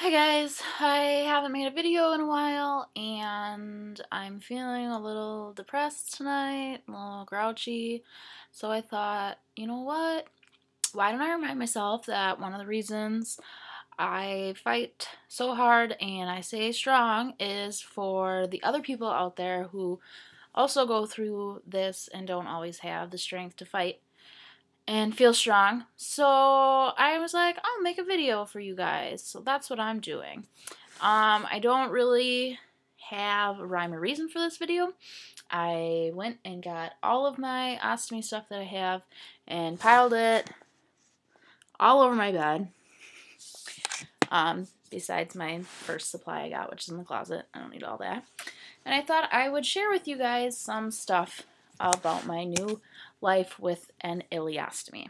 Hi guys, I haven't made a video in a while and I'm feeling a little depressed tonight, a little grouchy, so I thought, you know what, why don't I remind myself that one of the reasons I fight so hard and I stay strong is for the other people out there who also go through this and don't always have the strength to fight and feel strong. So I was like, I'll make a video for you guys. So that's what I'm doing. I don't really have a rhyme or reason for this video. I went and got all of my ostomy stuff that I have and piled it all over my bed. Besides my first supply I got, which is in the closet. I don't need all that. And I thought I would share with you guys some stuff about my new life with an ileostomy.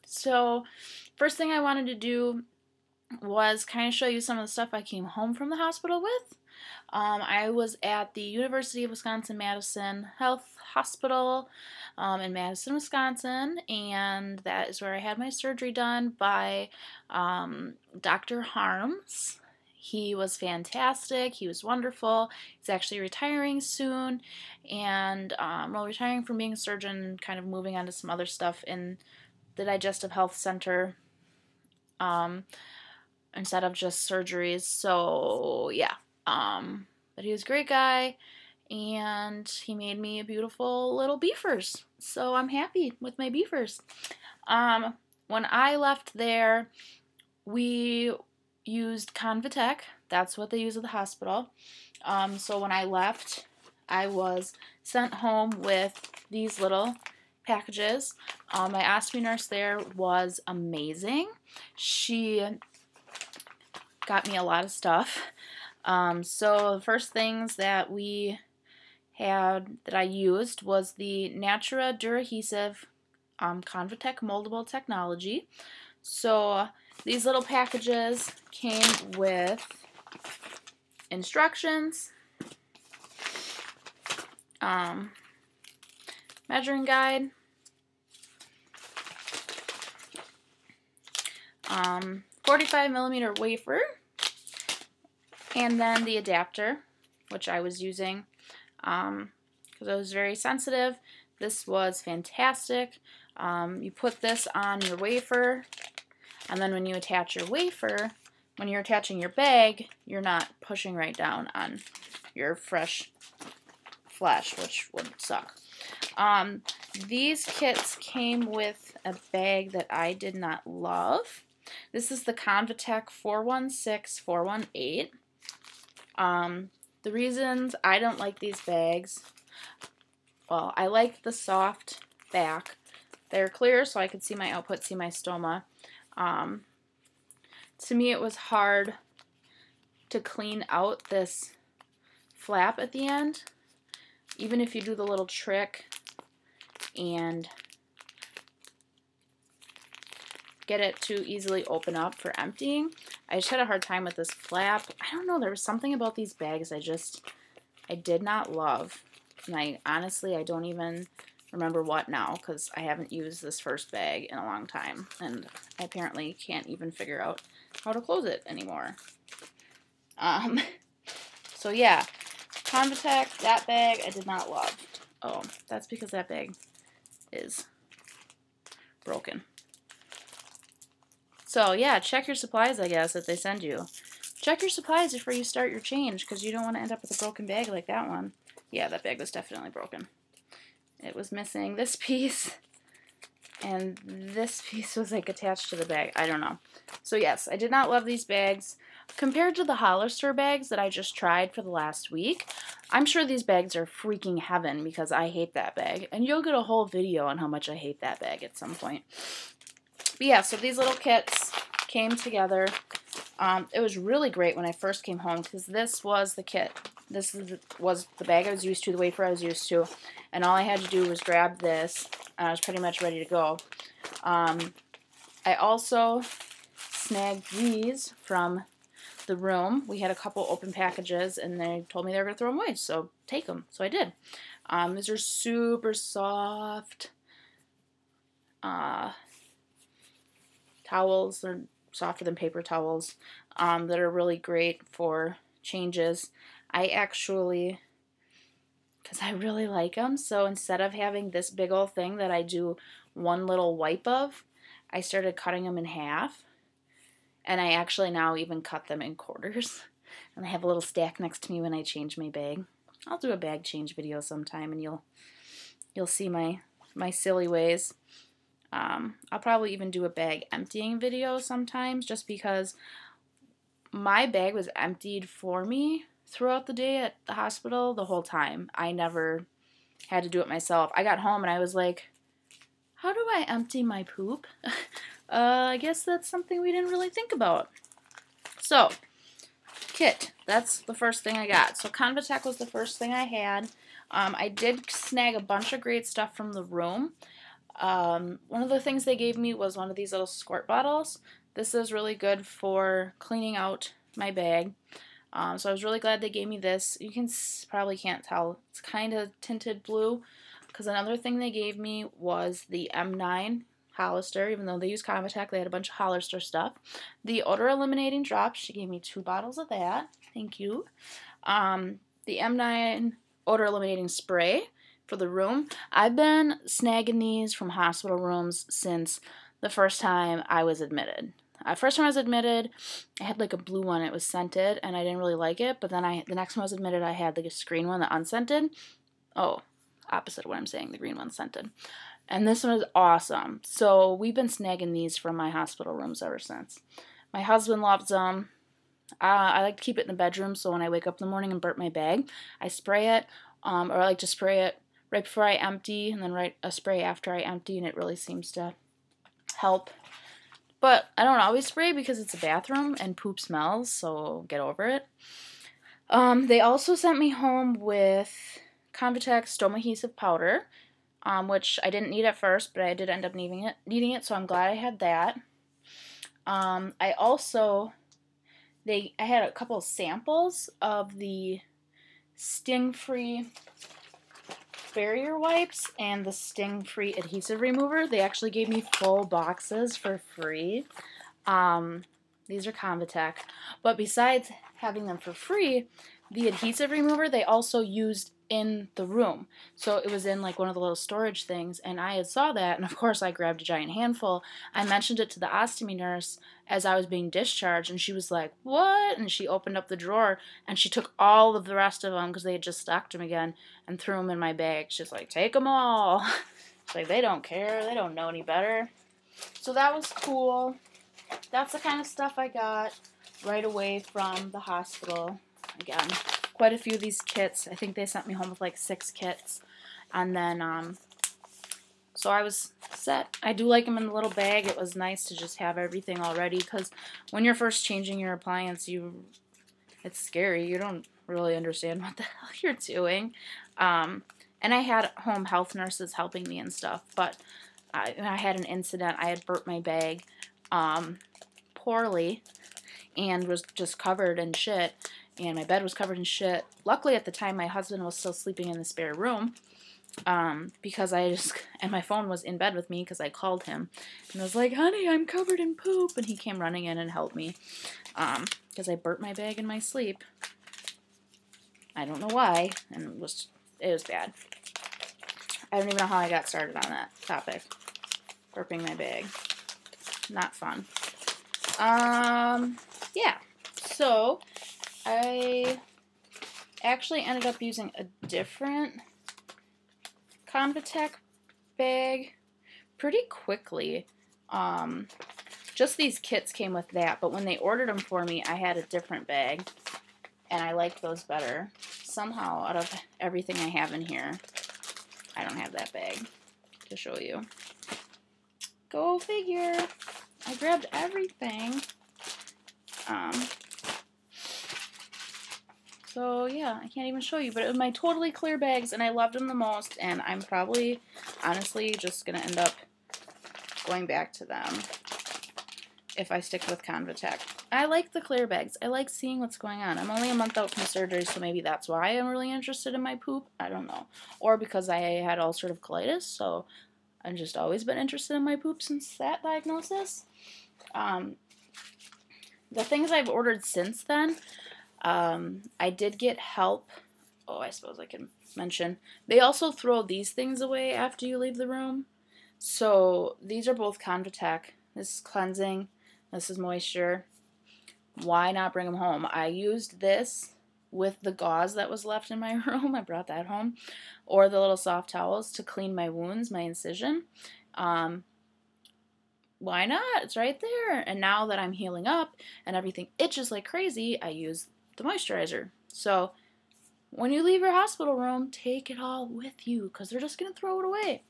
So first thing I wanted to do was kind of show you some of the stuff I came home from the hospital with. I was at the University of Wisconsin-Madison Health Hospital in Madison, Wisconsin, and that is where I had my surgery done by Dr. Harms. He was fantastic. He was wonderful. He's actually retiring soon, and retiring from being a surgeon, kind of moving on to some other stuff in the Digestive Health Center instead of just surgeries. So yeah, but he was a great guy, and he made me a beautiful little beefers. So I'm happy with my beefers. When I left there, we used ConvaTec. That's what they use at the hospital. So when I left, I was sent home with these little packages. My ostomy nurse there was amazing. She got me a lot of stuff. So the first things that we had that I used was the Natura Dura-Adhesive ConvaTec Moldable Technology. So these little packages came with instructions, measuring guide, 45mm wafer, and then the adapter, which I was using because I was very sensitive. This was fantastic. You put this on your wafer, and then when you attach your wafer, when you're attaching your bag, you're not pushing right down on your fresh flesh, which would suck. These kits came with a bag that I did not love. This is the ConvaTec 416-418. The reasons I don't like these bags, well, I like the soft back. They're clear so I could see my output, see my stoma. To me it was hard to clean out this flap at the end. Even if you do the little trick and get it to easily open up for emptying, I just had a hard time with this flap. I don't know, there was something about these bags I did not love. And honestly, I don't even remember what now, because I haven't used this first bag in a long time, and I apparently can't even figure out how to close it anymore. So yeah, ConvaTec, that bag I did not love. Oh, that's because that bag is broken. So yeah, check your supplies, I guess, that they send you. Check your supplies before you start your change, because you don't want to end up with a broken bag like that one. Yeah, that bag was definitely broken. It was missing this piece, and this piece was like attached to the bag. I don't know. So yes, I did not love these bags. Compared to the Hollister bags that I just tried for the last week, I'm sure these bags are freaking heaven because I hate that bag. And you'll get a whole video on how much I hate that bag at some point. But yeah, so these little kits came together. It was really great when I first came home because this was the kit. This was the bag I was used to, the wafer I was used to, and all I had to do was grab this, and I was pretty much ready to go. I also snagged these from the room. We had a couple open packages, and they told me they were going to throw them away, so take them. So I did. These are super soft towels. They're softer than paper towels that are really great for changes. I actually, because I really like them, so instead of having this big old thing that I do one little wipe of, I started cutting them in half. And I actually now even cut them in quarters. And I have a little stack next to me when I change my bag. I'll do a bag change video sometime, and you'll see my silly ways. I'll probably even do a bag emptying video sometimes, just because my bag was emptied for me throughout the day at the hospital the whole time. I never had to do it myself. I got home and I was like, how do I empty my poop? I guess that's something we didn't really think about. So, kit. That's the first thing I got. So ConvaTec was the first thing I had. I did snag a bunch of great stuff from the room. One of the things they gave me was one of these little squirt bottles. This is really good for cleaning out my bag. So I was really glad they gave me this. You probably can't tell. It's kind of tinted blue. Because another thing they gave me was the M9 Hollister. Even though they use ConvaTec, they had a bunch of Hollister stuff. The odor eliminating drops. She gave me 2 bottles of that. Thank you. The M9 odor eliminating spray for the room. I've been snagging these from hospital rooms since the first time I was admitted. First time I was admitted, I had like a blue one. It was scented, and I didn't really like it. But then the next time I was admitted, I had like a green one, the unscented. Oh, opposite of what I'm saying. The green one's scented. And this one is awesome. So we've been snagging these from my hospital rooms ever since. My husband loves them. I like to keep it in the bedroom, so when I wake up in the morning and burp my bag, I spray it, or I like to spray it right before I empty, and then a spray after I empty, and it really seems to help. But I don't always spray because it's a bathroom and poop smells, so get over it. They also sent me home with ConvaTec Stomaadhesive Powder, which I didn't need at first, but I did end up needing it, so I'm glad I had that. I had a couple of samples of the sting-free barrier wipes and the sting-free adhesive remover. They actually gave me full boxes for free. These are ConvaTec. But besides having them for free, the adhesive remover they also used in the room. So it was in like one of the little storage things, and I had saw that, and of course I grabbed a giant handful. I mentioned it to the ostomy nurse as I was being discharged, and she was like, what? And she opened up the drawer, and she took all of the rest of them, because they had just stocked them again, and threw them in my bag. She's like, take them all. She's like, they don't care. They don't know any better. So that was cool. That's the kind of stuff I got right away from the hospital. Again, quite a few of these kits. I think they sent me home with like 6 kits. And then, so I was set. I do like them in the little bag. It was nice to just have everything all ready, because when you're first changing your appliance, it's scary. You don't really understand what the hell you're doing. And I had home health nurses helping me and stuff, but I had an incident. I had burnt my bag poorly and was just covered in shit. And my bed was covered in shit. Luckily, at the time, my husband was still sleeping in the spare room, because and my phone was in bed with me because I called him. And I was like, honey, I'm covered in poop. And he came running in and helped me, because I burnt my bag in my sleep. I don't know why, and it was bad. I don't even know how I got started on that topic. Burping my bag. Not fun. Yeah. So I actually ended up using a different ConvaTec bag pretty quickly. Just these kits came with that, but when they ordered them for me, I had a different bag, and I liked those better. Somehow, out of everything I have in here, I don't have that bag to show you. Go figure. I grabbed everything. So yeah, I can't even show you, but it was my totally clear bags, and I loved them the most, and I'm probably, honestly, just going to end up going back to them if I stick with ConvaTec. I like the clear bags. I like seeing what's going on. I'm only a month out from surgery, so maybe that's why I'm really interested in my poop. I don't know. Or because I had ulcerative colitis, so I've just always been interested in my poop since that diagnosis. The things I've ordered since then, I did get help. Oh, I suppose I can mention. They also throw these things away after you leave the room. So these are both ConvaTec. This is cleansing. This is moisture. Why not bring them home? I used this with the gauze that was left in my room. I brought that home. Or the little soft towels to clean my wounds, my incision. Why not? It's right there. And now that I'm healing up and everything itches like crazy, I use the moisturizer. So when you leave your hospital room, take it all with you because they're just going to throw it away.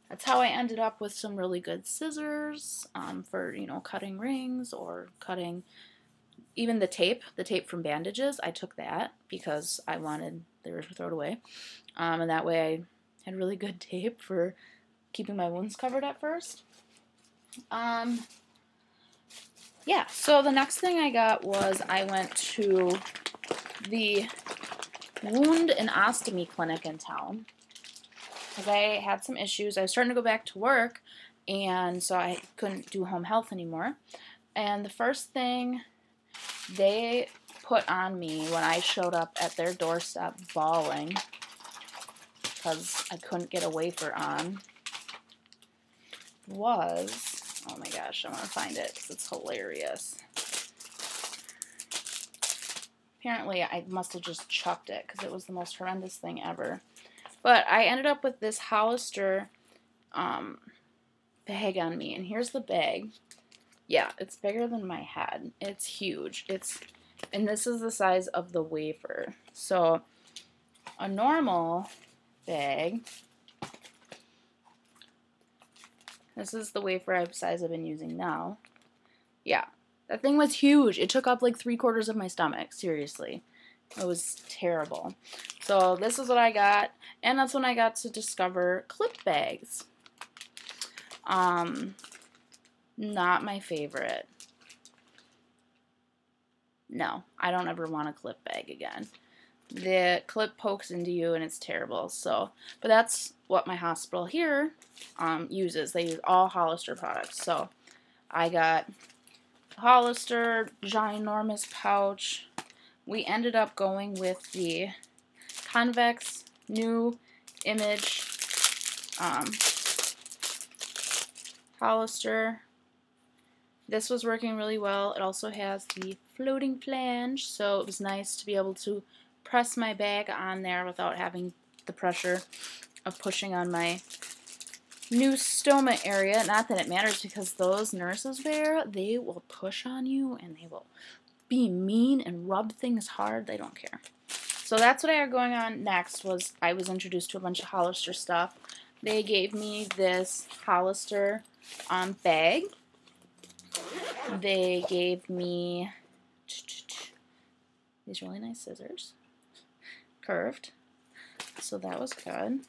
That's how I ended up with some really good scissors for, you know, cutting rings or cutting even the tape from bandages. I took that because I wanted, they were thrown away. And that way I had really good tape for keeping my wounds covered at first. Yeah, so the next thing I got was I went to the wound and ostomy clinic in town because I had some issues. I was starting to go back to work, and so I couldn't do home health anymore. And the first thing they put on me when I showed up at their doorstep bawling because I couldn't get a wafer on was... Oh my gosh, I want to find it because it's hilarious. Apparently, I must have just chucked it because it was the most horrendous thing ever. But I ended up with this Hollister bag on me. And here's the bag. Yeah, it's bigger than my head. It's huge. And this is the size of the wafer. So, a normal bag... This is the wafer size I've been using now. Yeah, that thing was huge. It took up like 3/4 of my stomach. Seriously. It was terrible. So this is what I got. And that's when I got to discover clip bags. Not my favorite. No, I don't ever want a clip bag again. The clip pokes into you and it's terrible. So, but that's what my hospital here uses. They use all Hollister products. So I got Hollister ginormous pouch. We ended up going with the convex new image Hollister. This was working really well. It also has the floating flange, so it was nice to be able to press my bag on there without having the pressure of pushing on my new stoma area. Not that it matters because those nurses there, they will push on you and they will be mean and rub things hard. They don't care. So that's what I had going on next. Was I was introduced to a bunch of Hollister stuff. They gave me this Hollister bag. They gave me these really nice scissors. Curved. So that was good.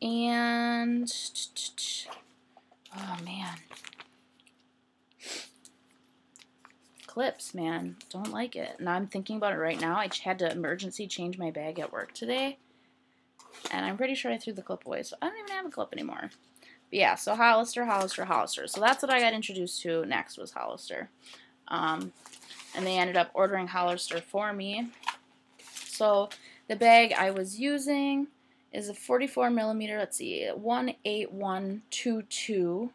And oh man. Clips, man. Don't like it. Now I'm thinking about it right now. I had to emergency change my bag at work today. And I'm pretty sure I threw the clip away, so I don't even have a clip anymore. But yeah, so Hollister, Hollister, Hollister. So that's what I got introduced to next was Hollister. And they ended up ordering Hollister for me. So the bag I was using is a 44 millimeter, let's see, 18122.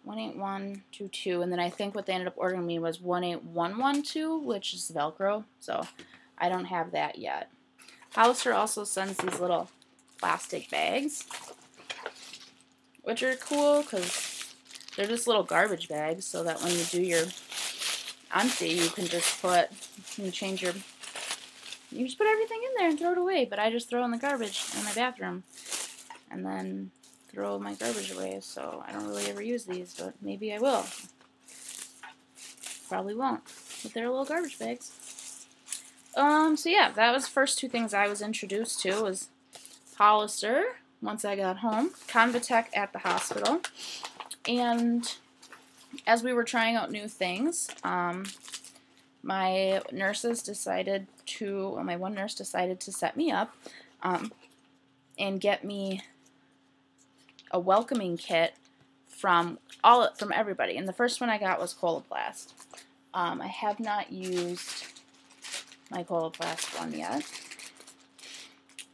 18122, and then I think what they ended up ordering me was 18112, which is Velcro, so I don't have that yet. Hollister also sends these little plastic bags, which are cool because they're just little garbage bags, so that when you do your empty, you can just put, you just put everything in there and throw it away, but I just throw in the garbage in my bathroom, and then throw my garbage away, so I don't really ever use these, but maybe I will. Probably won't, but they're little garbage bags. So yeah, that was the first two things I was introduced to was Hollister once I got home, ConvaTec at the hospital, and as we were trying out new things, my nurses decided to, well, my one nurse decided to set me up and get me a welcoming kit from everybody. And the first one I got was Coloplast. I have not used my Coloplast one yet.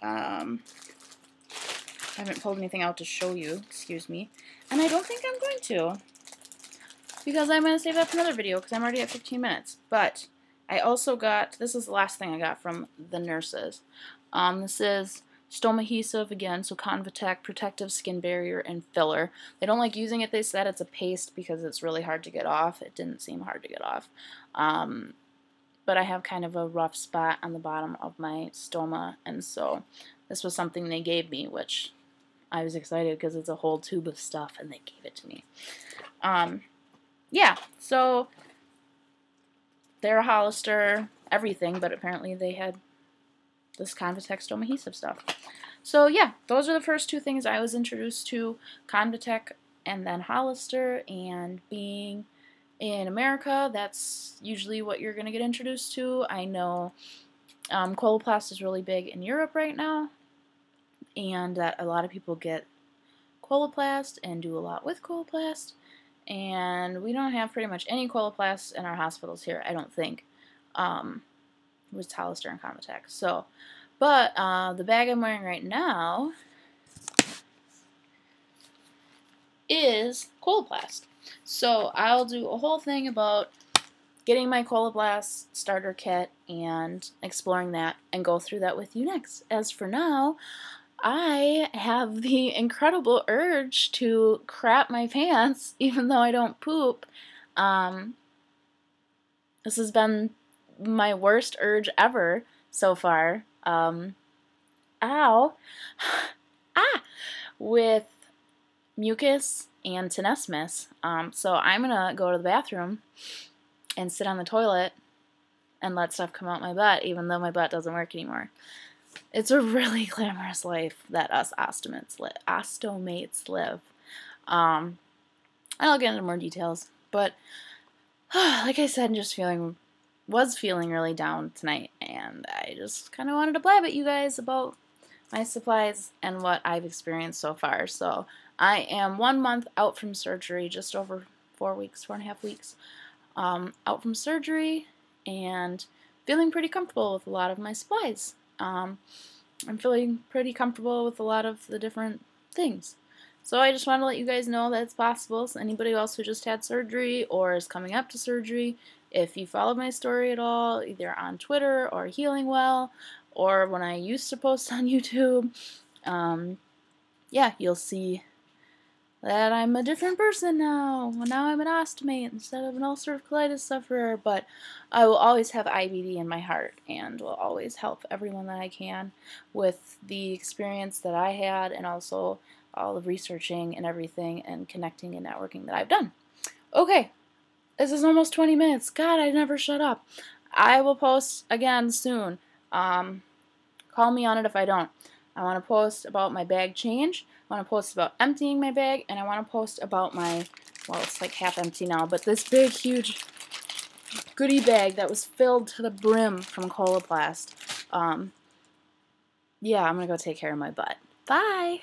I haven't pulled anything out to show you, excuse me. And I don't think I'm going to, because I'm going to save that for another video, because I'm already at 15 minutes. But I also got, this is the last thing I got from the nurses. This is stoma adhesive again, so ConvaTec, protective skin barrier, and filler. They don't like using it, they said it's a paste because it's really hard to get off. It didn't seem hard to get off. But I have kind of a rough spot on the bottom of my stoma, and so this was something they gave me, which I was excited because it's a whole tube of stuff and they gave it to me. Yeah, so they're a Hollister, everything, but apparently they had this ConvaTec stoma adhesive stuff. So yeah, those are the first two things I was introduced to, ConvaTec and then Hollister, and being in America, that's usually what you're going to get introduced to. I know Coloplast is really big in Europe right now, and that a lot of people get Coloplast and do a lot with Coloplast, and we don't have pretty much any Coloplast in our hospitals here, I don't think, with Hollister and ConvaTec. So, but the bag I'm wearing right now is Coloplast. So I'll do a whole thing about getting my Coloplast starter kit and exploring that and go through that with you next. As for now, I have the incredible urge to crap my pants even though I don't poop. This has been my worst urge ever so far. Ow. Ah! With mucus and tenesmus. So I'm gonna go to the bathroom and sit on the toilet and let stuff come out my butt, even though my butt doesn't work anymore. It's a really glamorous life that us ostomates live. I'll get into more details, but like I said, was feeling really down tonight, and I just kind of wanted to blab at you guys about my supplies and what I've experienced so far. So I am 1 month out from surgery, just over 4.5 weeks out from surgery, and feeling pretty comfortable with a lot of my supplies. I'm feeling pretty comfortable with a lot of the different things. So I just want to let you guys know that it's possible. So anybody else who just had surgery or is coming up to surgery, if you followed my story at all, either on Twitter or Healing Well, or when I used to post on YouTube, yeah, you'll see that I'm a different person now. Now I'm an ostomate instead of an ulcerative colitis sufferer, but I will always have IBD in my heart and will always help everyone that I can with the experience that I had, and also all the researching and everything and connecting and networking that I've done. Okay, this is almost 20 minutes. God, I never shut up. I will post again soon. Call me on it if I don't. I want to post about my bag change. I want to post about emptying my bag, and I want to post about my, well, it's like half empty now, but this big, huge goodie bag that was filled to the brim from Coloplast. Yeah, I'm going to go take care of my butt. Bye!